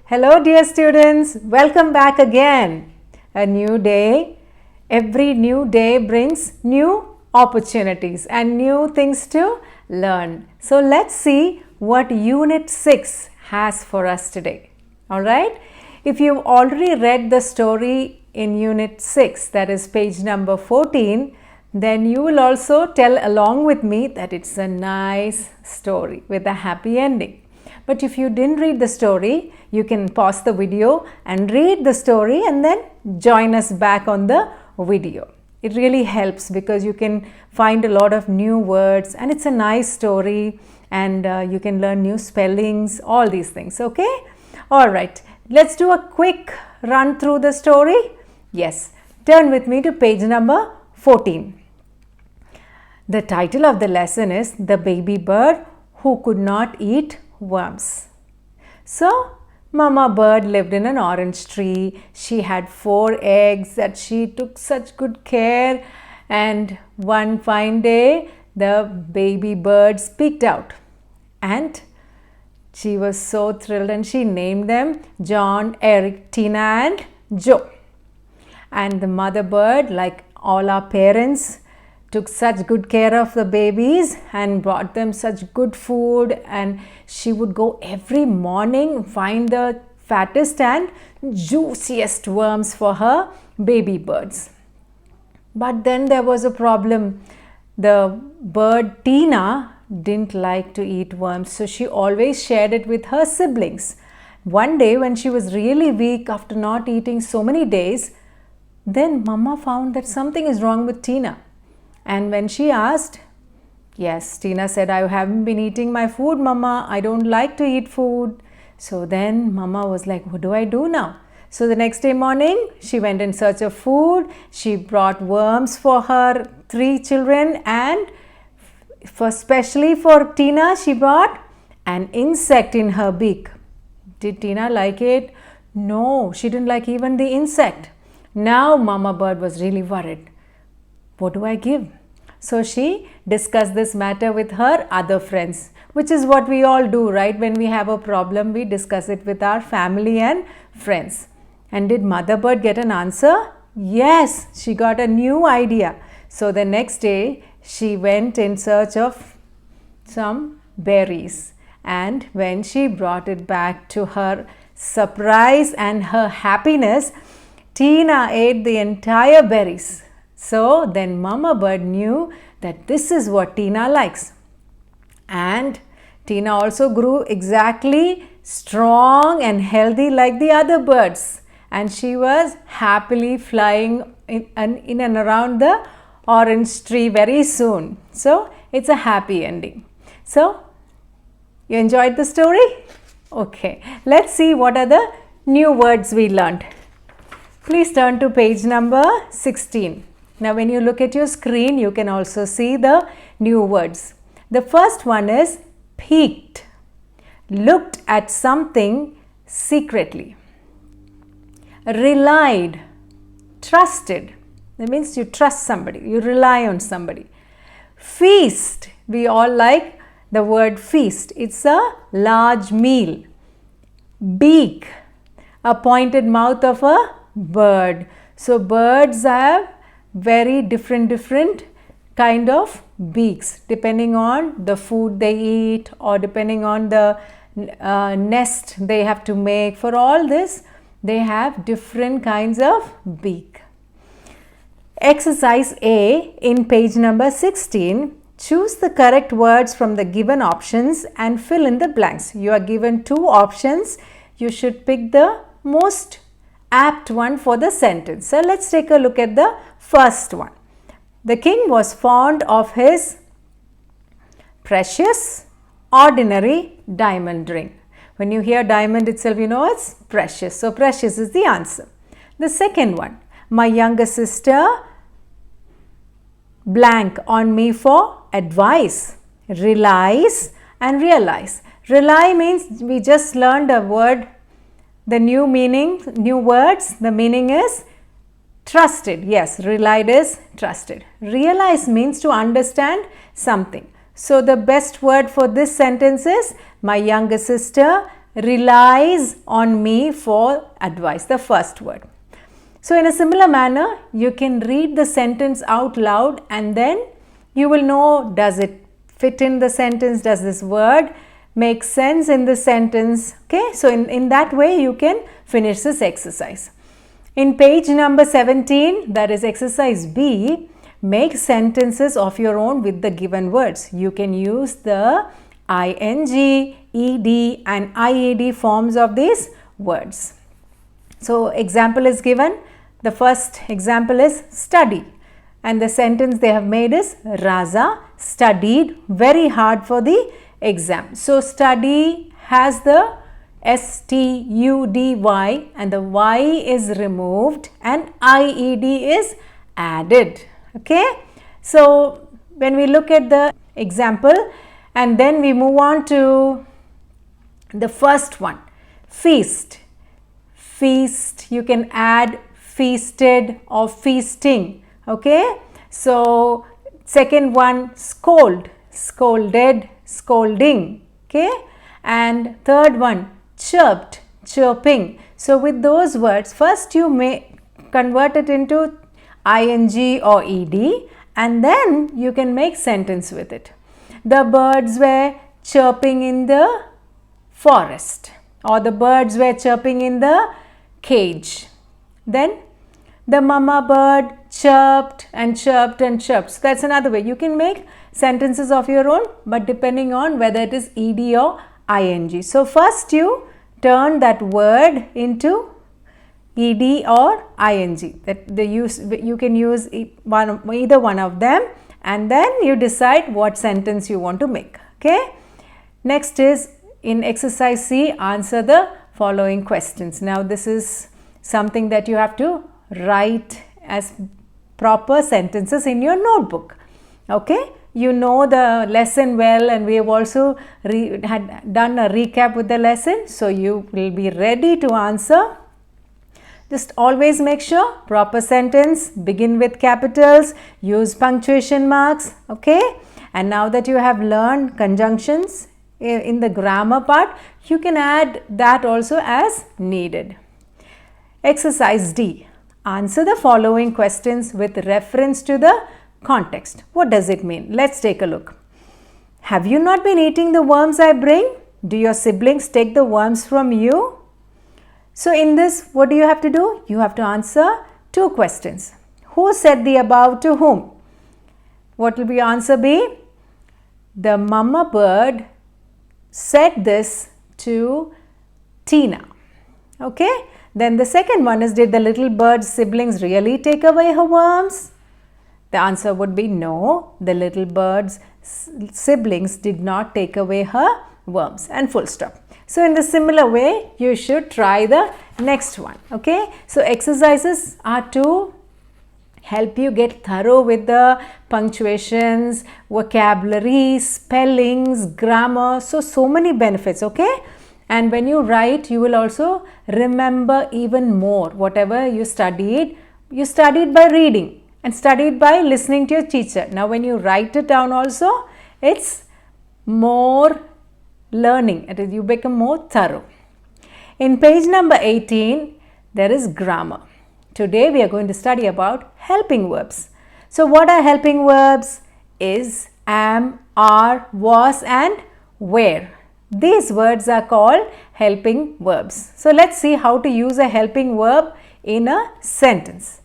Hello dear students, welcome back again. A new day. Every new day brings new opportunities and new things to learn. So let's see what Unit 6 has for us today. Alright? If you've already read the story in Unit 6, that is page number 14, then you will also tell along with me that it's a nice story with a happy ending. But if you didn't read the story, you can pause the video and read the story and then join us back on the video. It really helps because you can find a lot of new words and it's a nice story and you can learn new spellings, all these things, okay? Alright, let's do a quick run through the story. Yes, turn with me to page number 14. The title of the lesson is The Baby Bird Who Could Not Eat Worms. So, Mama Bird lived in an orange tree. She had 4 eggs that she took such good care, and one fine day the baby birds peeked out and she was so thrilled and she named them John, Eric, Tina and Joe. And the mother bird, like all our parents, took such good care of the babies and brought them such good food, and she would go every morning find the fattest and juiciest worms for her baby birds. But then there was a problem. The bird Tina didn't like to eat worms, so she always shared it with her siblings. One day when she was really weak after not eating so many days, then Mama found that something is wrong with Tina. And when she asked, yes, Tina said, I haven't been eating my food, Mama. I don't like to eat food. So then Mama was like, what do I do now? So the next day morning, she went in search of food. She brought worms for her 3 children, and especially for Tina, she brought an insect in her beak. Did Tina like it? No, she didn't like even the insect. Now Mama Bird was really worried. What do I give? So she discussed this matter with her other friends, which is what we all do, right? When we have a problem, we discuss it with our family and friends. And did Mother Bird get an answer? Yes, she got a new idea. So the next day, she went in search of some berries. And when she brought it back, to her surprise and her happiness, Tina ate the entire berries. So then Mama Bird knew that this is what Tina likes. And Tina also grew exactly strong and healthy like the other birds. And she was happily flying in and around the orange tree very soon. So it's a happy ending. So you enjoyed the story? Okay, let's see what are the new words we learned. Please turn to page number 16. Now when you look at your screen, you can also see the new words. The first one is peeked, looked at something secretly. Relied, trusted. That means you trust somebody, you rely on somebody. Feast, we all like the word feast. It's a large meal. Beak, a pointed mouth of a bird. So birds have very different kind of beaks depending on the food they eat or depending on the nest they have to make. For all this, they have different kinds of beak. Exercise A in page number 16. Choose the correct words from the given options and fill in the blanks. You are given 2 options. You should pick the most apt one for the sentence. So let's take a look at the first one. The king was fond of his precious, ordinary diamond ring. When you hear diamond itself, you know it's precious. So precious is the answer. The second one, my younger sister blank on me for advice, relies and realize. Rely means we just learned a word. The new meaning, new words, the meaning is trusted. Yes, relied is trusted. Realize means to understand something. So the best word for this sentence is my younger sister relies on me for advice, the first word. So in a similar manner, you can read the sentence out loud and then you will know, does it fit in the sentence, does this word make sense in the sentence. Okay, so in that way you can finish this exercise. In page number 17, that is exercise B, make sentences of your own with the given words. You can use the ing, ed and ied forms of these words. So example is given. The first example is study, and the sentence they have made is Raza studied very hard for the exam. So study has the study and the y is removed and ied is added. Okay, so when we look at the example and then we move on to the first one, feast. Feast, you can add feasted or feasting. Okay, so second one, scold, scolded, scolding. Okay, and third one, chirped, chirping. So with those words, first you may convert it into ing or ed and then you can make sentence with it. The birds were chirping in the forest, or the birds were chirping in the cage. Then the mama bird chirped and chirped and chirped. So that's another way. You can make sentences of your own, but depending on whether it is ed or ing. So first you turn that word into ed or ing. You can use either one of them and then you decide what sentence you want to make. Okay. Next is in exercise C, answer the following questions. Now this is something that you have to write as proper sentences in your notebook. Okay, you know the lesson well and we have also had done a recap with the lesson, so you will be ready to answer. Just always make sure proper sentence, begin with capitals, use punctuation marks. Okay, and now that you have learned conjunctions in the grammar part, you can add that also as needed. Exercise D. Answer the following questions with reference to the context. What does it mean? Let's take a look. Have you not been eating the worms I bring? Do your siblings take the worms from you? So in this, what do you have to do? You have to answer two questions. Who said the above to whom? What will your answer be? The mama bird said this to Tina. Okay. Then the second one is, did the little bird's siblings really take away her worms? The answer would be no, the little bird's siblings did not take away her worms, and full stop. So in the similar way, you should try the next one. Okay. So exercises are to help you get thorough with the punctuations, vocabulary, spellings, grammar. So many benefits. Okay. And when you write, you will also remember even more. Whatever you studied by reading and studied by listening to your teacher. Now when you write it down also, it's more learning. You become more thorough. In page number 18, there is grammar. Today we are going to study about helping verbs. So what are helping verbs? Is, am, are, was and were. These words are called helping verbs. So let's see how to use a helping verb in a sentence.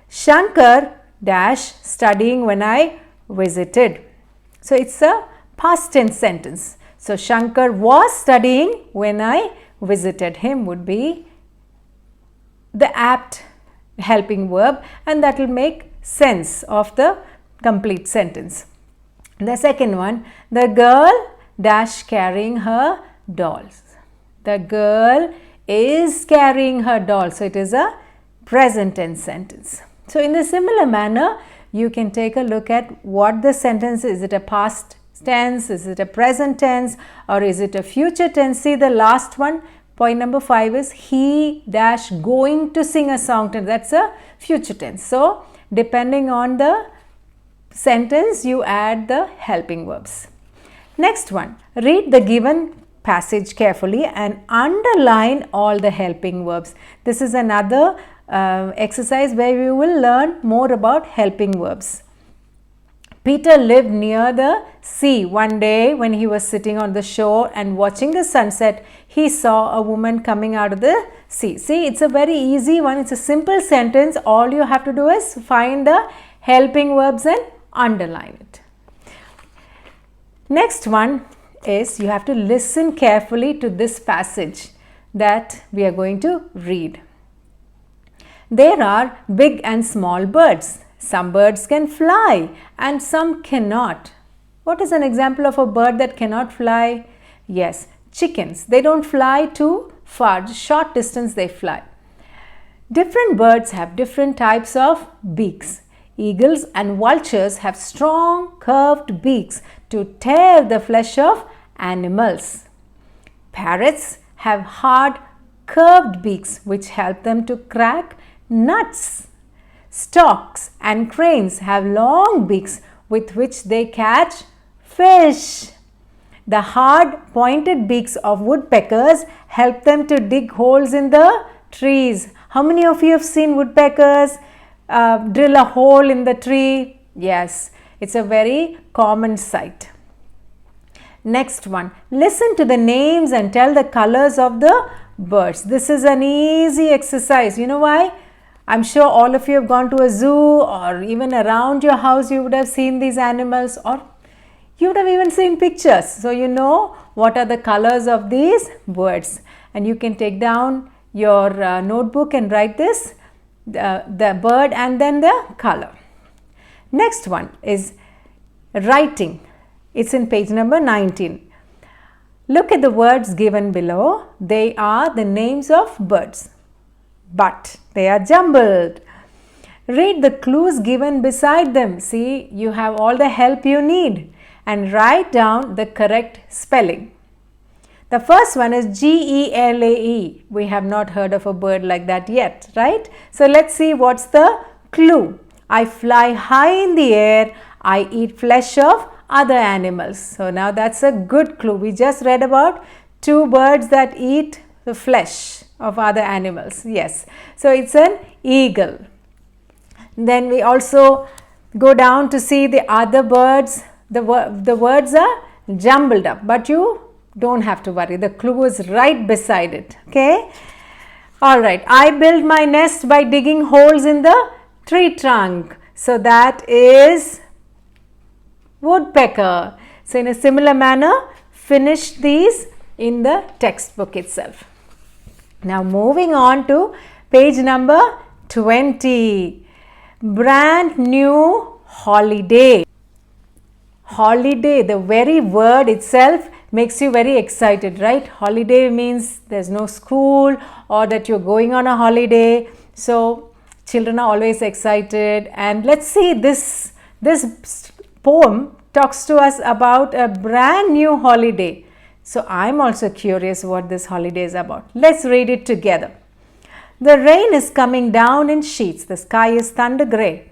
Shankar dash studying when I visited. So it's a past tense sentence. So Shankar was studying when I visited him would be the apt helping verb, and that will make sense of the complete sentence. The second one, the girl dash carrying her dolls. The girl is carrying her doll. So it is a present tense sentence. So in the similar manner, you can take a look at what the sentence is. Is it a past tense? Is it a present tense? Or is it a future tense? See the last one, point number 5 is he dash going to sing a song. That's a future tense. So depending on the sentence, you add the helping verbs. Next one, read the given passage carefully and underline all the helping verbs. This is another exercise where we will learn more about helping verbs. Peter lived near the sea. One day when he was sitting on the shore and watching the sunset, he saw a woman coming out of the sea. See, it's a very easy one. It's a simple sentence. All you have to do is find the helping verbs and underline it. Next one is you have to listen carefully to this passage that we are going to read. There are big and small birds. Some birds can fly and some cannot. What is an example of a bird that cannot fly? Yes, chickens. They don't fly too far, short distance they fly. Different birds have different types of beaks. Eagles and vultures have strong curved beaks to tear the flesh of animals. Parrots have hard curved beaks which help them to crack nuts. Storks and cranes have long beaks with which they catch fish. The hard pointed beaks of woodpeckers help them to dig holes in the trees. How many of you have seen woodpeckers drill a hole in the tree? Yes, it's a very common sight. Next one, listen to the names and tell the colors of the birds. This is an easy exercise. You know why? I'm sure all of you have gone to a zoo or even around your house you would have seen these animals, or you would have even seen pictures. So you know what are the colors of these birds, and you can take down your notebook and write this, the bird and then the color. Next one is writing. It's in page number 19. Look at the words given below. They are the names of birds, but they are jumbled. Read the clues given beside them. See, you have all the help you need, and write down the correct spelling. The first one is G-E-L-A-E. We have not heard of a bird like that yet, right? So let's see what's the clue. I fly high in the air. I eat flesh of other animals. So now that's a good clue. We just read about two birds that eat the flesh of other animals. Yes, so it's an eagle. Then we also go down to see the other birds. The words are jumbled up, but you don't have to worry. The clue is right beside it. Okay. All right. I build my nest by digging holes in the tree trunk. So that is woodpecker. So in a similar manner, finish these in the textbook itself. Now moving on to page number 20. Brand new holiday. Holiday, the very word itself makes you very excited, right? Holiday means there's no school or that you're going on a holiday. So children are always excited. And let's see, this poem talks to us about a brand new holiday. So I'm also curious what this holiday is about. Let's read it together. The rain is coming down in sheets. The sky is thunder grey.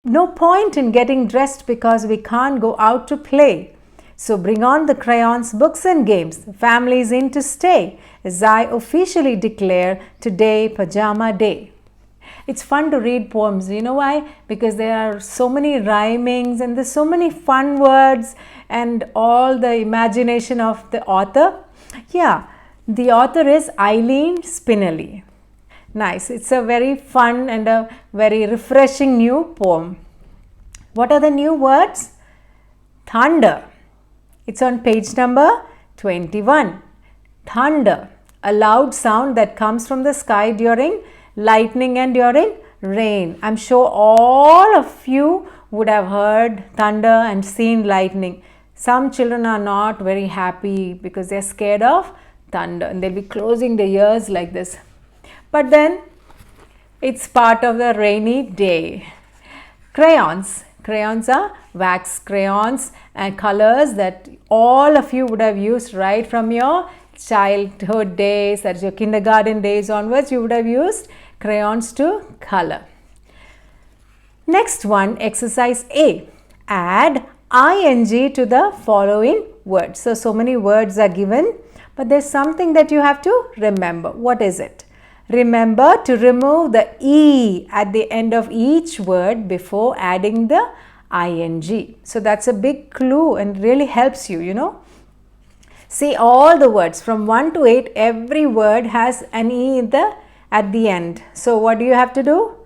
No point in getting dressed because we can't go out to play. So bring on the crayons, books and games. The family is in to stay, as I officially declare today pajama day. It's fun to read poems. You know why? Because there are so many rhymings and there's so many fun words and all the imagination of the author. Yeah, the author is Eileen Spinelli. Nice. It's a very fun and a very refreshing new poem. What are the new words? Thunder. It's on page number 21. Thunder, a loud sound that comes from the sky during lightning and during rain. I'm sure all of you would have heard thunder and seen lightning. Some children are not very happy because they're scared of thunder and they'll be closing their ears like this. But then it's part of the rainy day. Crayons. Crayons are wax crayons and colors that all of you would have used right from your childhood days, that is your kindergarten days onwards. You would have used crayons to color. Next one, exercise A. Add ing to the following words. So many words are given, but there's something that you have to remember. What is it? Remember to remove the E at the end of each word before adding the ing. So that's a big clue and really helps you, you know. See, all the words from 1 to 8, every word has an E at the end. So what do you have to do?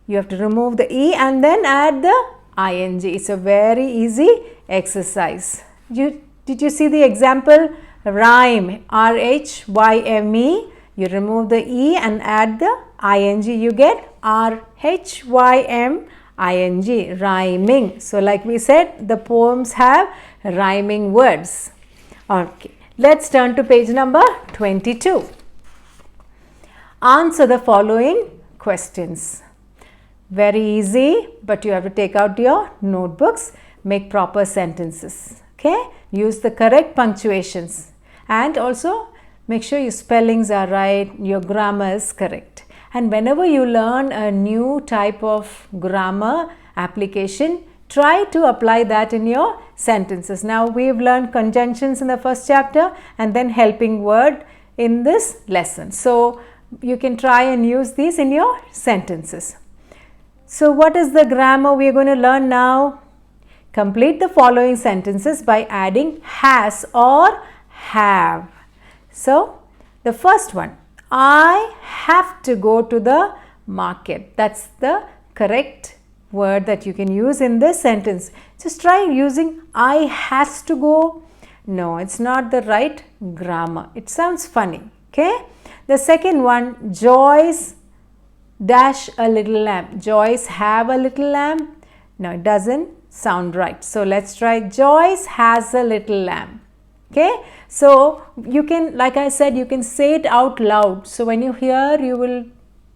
You have to remove the E and then add the ing. It's a very easy exercise. Did you see the example? Rhyme, R-H-Y-M-E. You remove the E and add the ing. You get R-H-Y-M-I-N-G, rhyming. So like we said, the poems have rhyming words. Okay, let's turn to page number 22. Answer the following questions. Very easy, but you have to take out your notebooks, make proper sentences. Okay, use the correct punctuations and also make sure your spellings are right, your grammar is correct. And whenever you learn a new type of grammar application, try to apply that in your sentences. Now we've learned conjunctions in the first chapter and then helping word in this lesson. So you can try and use these in your sentences. So what is the grammar we are going to learn now? Complete the following sentences by adding has or have. So the first one, I have to go to the market. That's the correct word that you can use in this sentence. Just try using I has to go. No, it's not the right grammar. It sounds funny. Okay. The second one, Joyce dash a little lamb. Joyce have a little lamb. No, it doesn't sound right. So let's try Joyce has a little lamb. Okay. So you can, like I said, you can say it out loud. So when you hear, you will,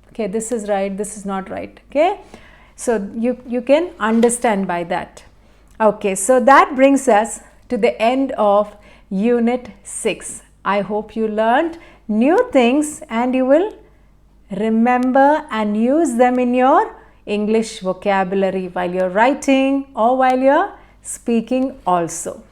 okay, this is right, this is not right. Okay. So you can understand by that. Okay. So that brings us to the end of Unit 6. I hope you learned new things and you will remember and use them in your English vocabulary while you're writing or while you're speaking also.